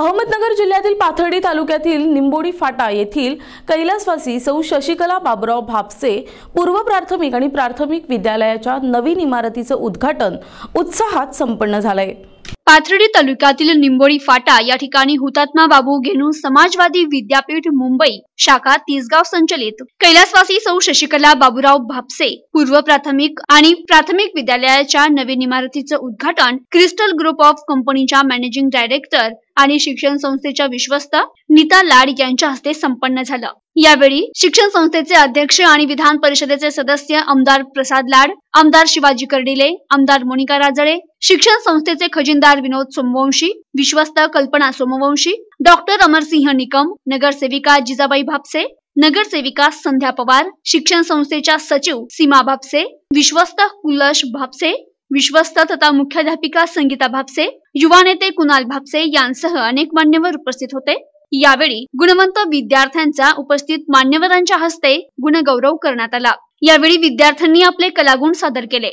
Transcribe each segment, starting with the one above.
अहमदनगर जिल्ह्यातील पाथर्डी तालुक्यातील निंबोडी फाटा येथील कैलासवासी सौ शशिकला बाबुराव भापसे पूर्व प्राथमिक आणि प्राथमिक विद्यालयाच्या नवीन इमारतीचं उद्घाटन उत्साहात संपन्न झालंय। पाथर्डी तालुक्यातील निंबोडी फाटा या ठिकाणी हुतात्मा बाबू घेणू समाजवादी विद्यापीठ मुंबई शाखा तिसगाव संचलित कैलासवासी सौ शशिकला बाबुराव भापसे पूर्व प्राथमिक आणि प्राथमिक विद्यालयाच्या नवीन इमारतीचं उद्घाटन क्रिस्टल ग्रुप ऑफ कंपनीच्या मॅनेजिंग डायरेक्टर आणि शिक्षण संस्थेच्या विश्वस्त नीता लाड यांच्या हस्ते संपन्न झालं। यावेळी शिक्षण संस्थेचे अध्यक्ष आणि विधान परिषदेचे सदस्य आमदार प्रसाद लाड, आमदार शिवाजी कर्डिले, आमदार मोनिका राजळे, शिक्षण संस्थेचे खजिनदार विनोद सोमवंशी, विश्वस्त कल्पना सोमवंशी, डॉक्टर अमरसिंह निकम, नगरसेविका जिजाबाई भापसे, नगरसेविका संध्या पवार, शिक्षण संस्थेच्या सचिव सीमा भापसे, विश्वस्त कुलश भापसे, विश्वस्त तथा मुख्याध्यापिका संगीता भापसे, युवा नेते कुणाल भापसे यांसह अनेक मान्यवर उपस्थित होते। यावेळी गुणवंत विद्यार्थ्यांचा उपस्थित मान्यवरांच्या हस्ते गुणगौरव करण्यात आला। यावेळी विद्यार्थ्यांनी आपले कलागुण सादर केले।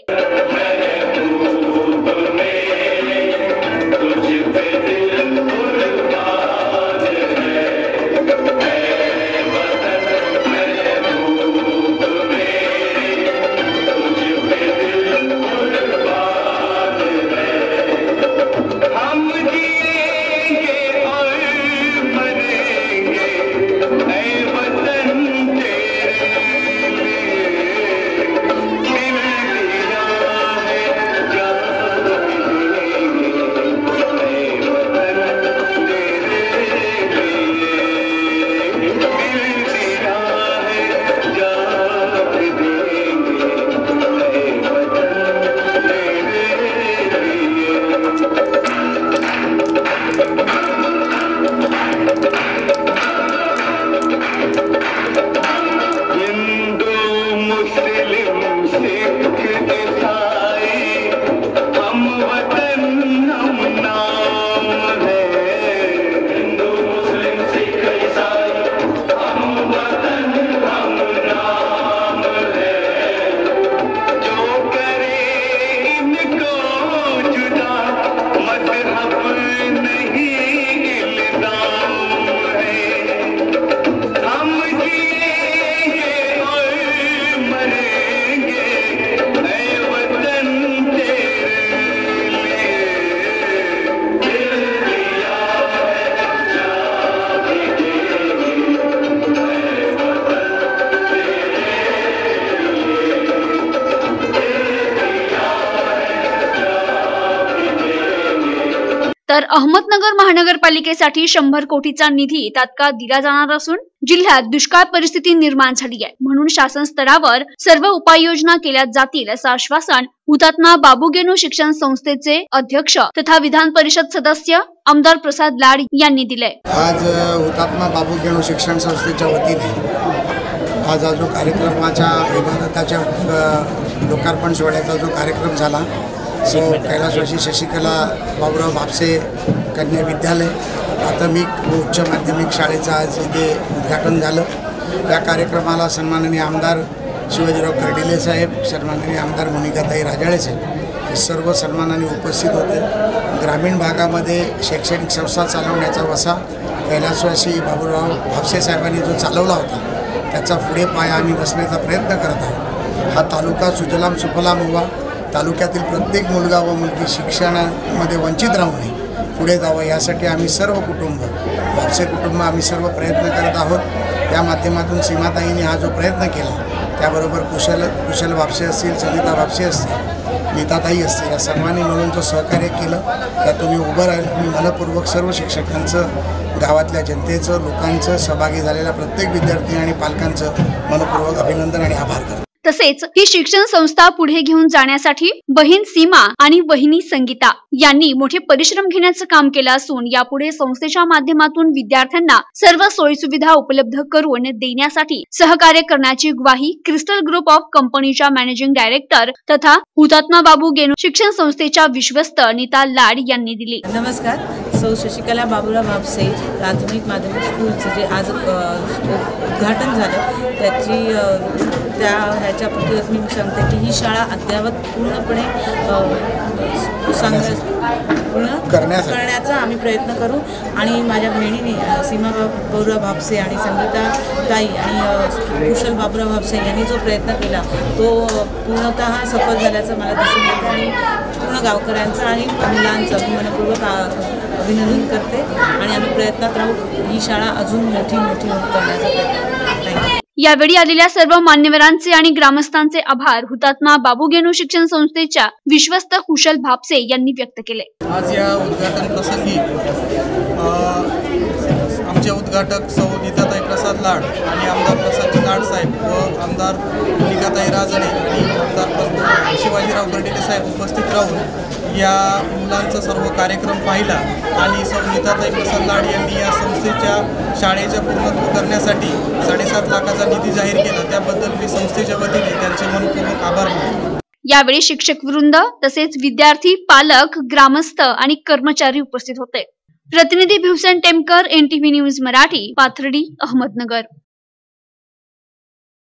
तर अहमदनगर महानगरपालिकेसाठी 100 कोटीचा निधी तात्काळ दिला जाणार असून जिल्ह्यात दुष्काळ परिस्थिती निर्माण झाली आहे, म्हणून शासन स्तरावर सर्व उपाययोजना केल्या जातील असं आश्वासन हुतात्मा बाबू घेणू शिक्षण संस्थेचे अध्यक्ष तथा विधान परिषद सदस्य आमदार प्रसाद लाड यांनी दिले। आज हुतात्मा बाबू घेणू शिक्षण संस्थेच्या वतीने आज जो कार्यक्रमाच्या इमारताच्या लोकार्पण सोहळ्याचा जो कार्यक्रम झाला सो कैलासवासी शशिकला बाबुराव भापसे कन्या विद्यालय प्राथमिक व उच्च माध्यमिक शाळेचं आज इथे उद्घाटन झालं। या कार्यक्रमाला सन्माननीय आमदार शिवाजीराव कर्डिले साहेब, सन्माननीय आमदार मोनिकाताई राजळे साहेब हे सर्व सन्मानाने उपस्थित होते। ग्रामीण भागामध्ये शैक्षणिक संस्था चालवण्याचा वसा कैलासवासी बाबुराव भापसे साहेबांनी जो चालवला होता त्याचा पुढे पाया आम्ही रचण्याचा प्रयत्न करत आहोत। हा तालुका सुजलाम सुफलाम व्हावा, तालुक्यातील प्रत्येक मुलगा व मुलगी शिक्षणामध्ये वंचित राहू नये, पुढे जावं यासाठी आम्ही सर्व कुटुंब भापसे कुटुंब आम्ही सर्व प्रयत्न करत आहोत। या माध्यमातून सीमाताईंनी हा जो प्रयत्न केला त्याबरोबर कुशल भापसे असतील, संगीता भापसे असतील, नीताताई असतील, या सर्वांनी मिळून जो सहकार्य केलं त्यातून मी उभं राहिलं। मी मनपूर्वक सर्व शिक्षकांचं, गावातल्या जनतेचं, लोकांचं, सहभागी झालेल्या प्रत्येक विद्यार्थी आणि पालकांचं मनपूर्वक अभिनंदन आणि आभार करतो। तसेच ही शिक्षण संस्था पुढे घेऊन जाण्यासाठी बहीण सीमा आणि वहिनी संगीता यांनी मोठे परिश्रम घेण्याचं काम केलं असून यापुढे संस्थेच्या माध्यमातून विद्यार्थ्यांना सर्व सोयी सुविधा उपलब्ध करून देण्यासाठी सहकार्य करण्याची ग्वाही क्रिस्टल ग्रुप ऑफ कंपनीच्या मॅनेजिंग डायरेक्टर तथा हुतात्मा बाबू घेणू शिक्षण संस्थेच्या विश्वस्त नीता लाड यांनी दिली। नमस्कार। सौ शशिकला बाबुराव भापसे प्राथमिक माध्यमिक स्कूलचं जे आज उद्घाटन झालं त्याची त्या ह्याच्या प्रति मी सांगते की ही शाळा अद्ययावत पूर्ण करण्याचा आम्ही प्रयत्न करू आणि माझ्या बहिणीने सीमा बाबूराव भापसे आणि संगीता ताई आणि कुशल बाबूराव भापसे यांनी जो प्रयत्न केला तो पूर्णतः सफल झाल्याचं मला दिसून येतं आणि पूर्ण गावकऱ्यांचं आणि मुलांचं मी मनपूर्वक अभिनंदन करते आणि आम्ही प्रयत्नात राहू ही शाळा अजून मोठी करण्याचा प्रयत्न. थँक्यू. यावेळी आलेल्या सर्व मान्यवरांचे आणि ग्रामस्थांचे आभार हुतात्मा बाबू गेनू शिक्षण संस्थेच्या विश्वस्त कुशल भापसे यांनी व्यक्त केले. आज या उद्घाटन प्रसंगी आमचे उद्घाटक सौ नीताताई प्रसाद लाड आणि आमदार प्रसादजी लाड साहेब व आमदार मोनिकाताई राजणे आणि आमदार शिवाजीराव गर्डिले साहेब उपस्थित राहून या मुलांचा सर्व कार्यक्रम पाहिला आणि सौ नीताताई प्रसाद लाड यांनी या संस्थेच्या शाळेच्या पूर्णत्व करण्यासाठी 7.5 लाखाचा निधी जाहीर केला. त्याबद्दल मी संस्थेच्या वतीने त्यांचे मनपूर्वक आभार मानतो. यावेळी शिक्षक वृंद तसेच विद्यार्थी, पालक, ग्रामस्थ आणि कर्मचारी उपस्थित होते. प्रतिनिधी भिवसेन टेमकर, NTV न्यूज मराठी, पाथर्डी, अहमदनगर.